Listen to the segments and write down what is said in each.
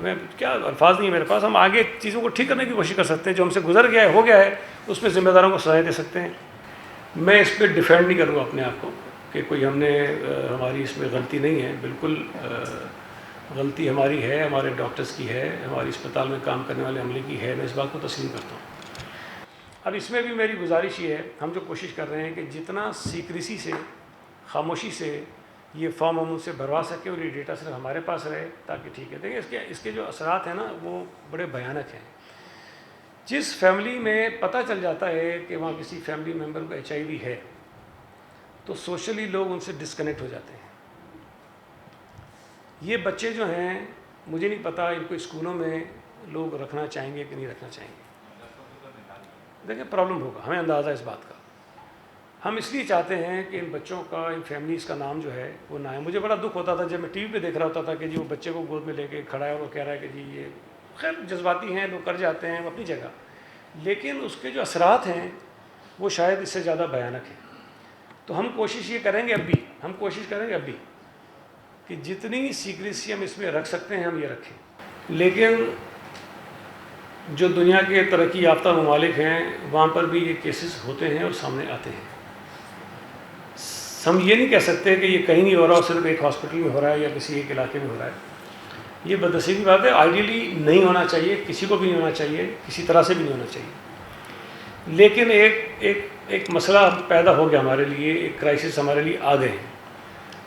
میں کیا الفاظ نہیں ہے میرے پاس. ہم آگے چیزوں کو ٹھیک کرنے کی کوشش کر سکتے ہیں. جو ہم سے گزر گیا ہے ہو گیا ہے اس میں ذمہ داروں کو سزائیں دے سکتے ہیں. میں اس پہ ڈیفینڈ نہیں کروں گا اپنے آپ کو کہ کوئی ہماری اس میں غلطی نہیں ہے. بالکل غلطی ہماری ہے, ہمارے ڈاکٹرز کی ہے, ہماری اسپتال میں کام کرنے والے عملے کی ہے. میں اس بات کو تسلیم کرتا ہوں. اب اس میں بھی میری گزارش یہ ہے, ہم جو کوشش کر رہے ہیں کہ جتنا سیکریسی سے, خاموشی سے یہ فارم ہم ان سے بھروا سکیں اور یہ ڈیٹا صرف ہمارے پاس رہے تاکہ ٹھیک ہے. دیکھیں اس کے جو اثرات ہیں نا وہ بڑے بھیانک ہیں. جس فیملی میں پتہ چل جاتا ہے کہ وہاں کسی فیملی ممبر کو HIV ہے تو سوشلی لوگ ان سے ڈسکنیکٹ ہو جاتے ہیں. یہ بچے جو ہیں مجھے نہیں پتا ان کو اسکولوں میں لوگ رکھنا چاہیں گے کہ نہیں رکھنا چاہیں گے. دیکھیں پرابلم ہوگا, ہمیں اندازہ اس بات کا. ہم اس لیے چاہتے ہیں کہ ان بچوں کا, ان فیملیز کا نام جو ہے وہ نہ ہے. مجھے بڑا دکھ ہوتا تھا جب میں ٹی وی پہ دیکھ رہا ہوتا تھا کہ جی وہ بچے کو گود میں لے کے کھڑا ہے اور وہ کہہ رہا ہے کہ جی یہ, خیر جذباتی ہیں لوگ, کر جاتے ہیں اپنی جگہ, لیکن اس کے جو اثرات ہیں وہ شاید اس سے زیادہ بھیانک ہیں. تو ہم کوشش یہ کریں گے اب بھی کہ جتنی سیکریسی ہم اس میں رکھ سکتے ہیں ہم یہ رکھیں. لیکن جو دنیا کے ترقی یافتہ ممالک ہیں وہاں پر بھی یہ کیسز ہوتے ہیں اور سامنے آتے ہیں. ہم یہ نہیں کہہ سکتے کہ یہ کہیں نہیں ہو رہا, صرف ایک ہاسپٹل میں ہو رہا ہے یا کسی ایک علاقے میں ہو رہا ہے. یہ بدنصیبی کی بات ہے. آئیڈیلی نہیں ہونا چاہیے, کسی کو بھی نہیں ہونا چاہیے, کسی طرح سے بھی نہیں ہونا چاہیے. لیکن ایک مسئلہ پیدا ہو گیا ہمارے لیے, ایک کرائسس ہمارے لیے آ گئے ہیں.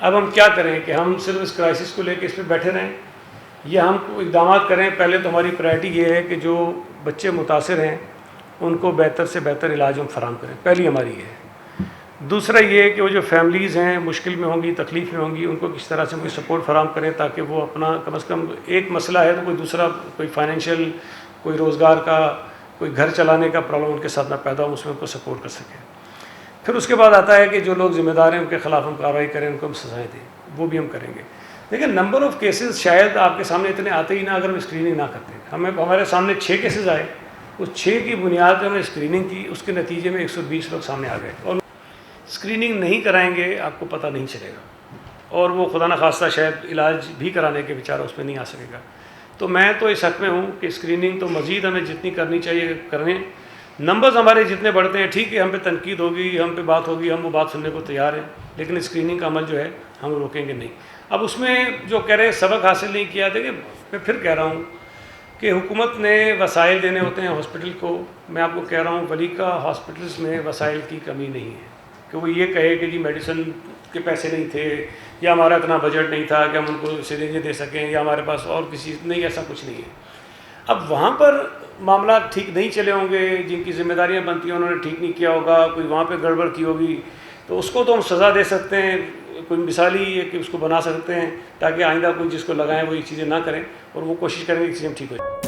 اب ہم کیا کریں کہ ہم صرف اس کرائسس کو لے کے اس پہ بیٹھے رہیں یا ہم کو اقدامات کریں. پہلے تو ہماری پرائرٹی یہ ہے کہ جو بچے متاثر ہیں ان کو بہتر سے بہتر علاج ہم فراہم کریں, پہلی ہماری یہ ہے. دوسرا یہ کہ وہ جو فیملیز ہیں مشکل میں ہوں گی, تکلیف میں ہوں گی, ان کو کس طرح سے کوئی سپورٹ فراہم کریں تاکہ وہ اپنا کم از کم ایک مسئلہ ہے تو کوئی دوسرا, کوئی فائنینشیل, کوئی روزگار کا, کوئی گھر چلانے کا پرابلم ان کے ساتھ نہ پیدا ہو, اس میں ان کو سپورٹ کر سکیں. پھر اس کے بعد آتا ہے کہ جو لوگ ذمہ دار ہیں ان کے خلاف ہم کارروائی کریں, ان کو ہم سزائیں دیں, وہ بھی ہم کریں گے. لیکن نمبر آف کیسز شاید آپ کے سامنے اتنے آتے ہی نہ اگر ہم اسکریننگ نہ کرتے. ہمارے سامنے 6 کیسز آئے, اس 6 کی بنیاد پہ ہم نے اسکریننگ کی, اس کے نتیجے میں 120 لوگ سامنے آ گئے. اور اسکریننگ نہیں کرائیں گے آپ کو پتہ نہیں چلے گا, اور وہ خدا نخواستہ شاید علاج بھی کرانے کے بیچارہ اس میں نہیں آ سکے گا. تو میں تو اس حق میں ہوں کہ اسکریننگ تو مزید ہمیں جتنی کرنی چاہیے کریں. نمبرز ہمارے جتنے بڑھتے ہیں ٹھیک ہے, ہم پہ تنقید ہوگی, ہم پہ بات ہوگی, ہم وہ بات سننے کو تیار ہیں, لیکن اسکریننگ کا عمل جو ہے ہم روکیں گے نہیں. اب اس میں جو کہہ رہے ہیں سبق حاصل نہیں کیا, دیکھیں میں پھر کہہ رہا ہوں کہ حکومت نے وسائل دینے ہوتے ہیں ہاسپٹل کو. میں آپ کو کہہ رہا ہوں ولی کا ہاسپٹلس میں وسائل کی کمی نہیں ہے کہ وہ یہ کہے کہ جی میڈیسن کے پیسے نہیں تھے یا ہمارا اتنا بجٹ نہیں تھا کہ ہم ان کو سرنجیں دے سکیں یا ہمارے پاس اور کسی نہیں, ایسا کچھ نہیں ہے. اب وہاں پر معاملات ٹھیک نہیں چلے ہوں گے, جن کی ذمہ داریاں بنتی ہیں انہوں نے ٹھیک نہیں کیا ہوگا, کوئی وہاں پہ گڑبڑ کی ہوگی, تو اس کو تو ہم سزا دے سکتے ہیں. کوئی مثالی یہ کہ اس کو بنا سکتے ہیں تاکہ آئندہ کوئی جس کو لگائیں وہ یہ چیزیں نہ کریں, اور وہ کوشش کریں گے کہ چیزیں ٹھیک ہو جائیں.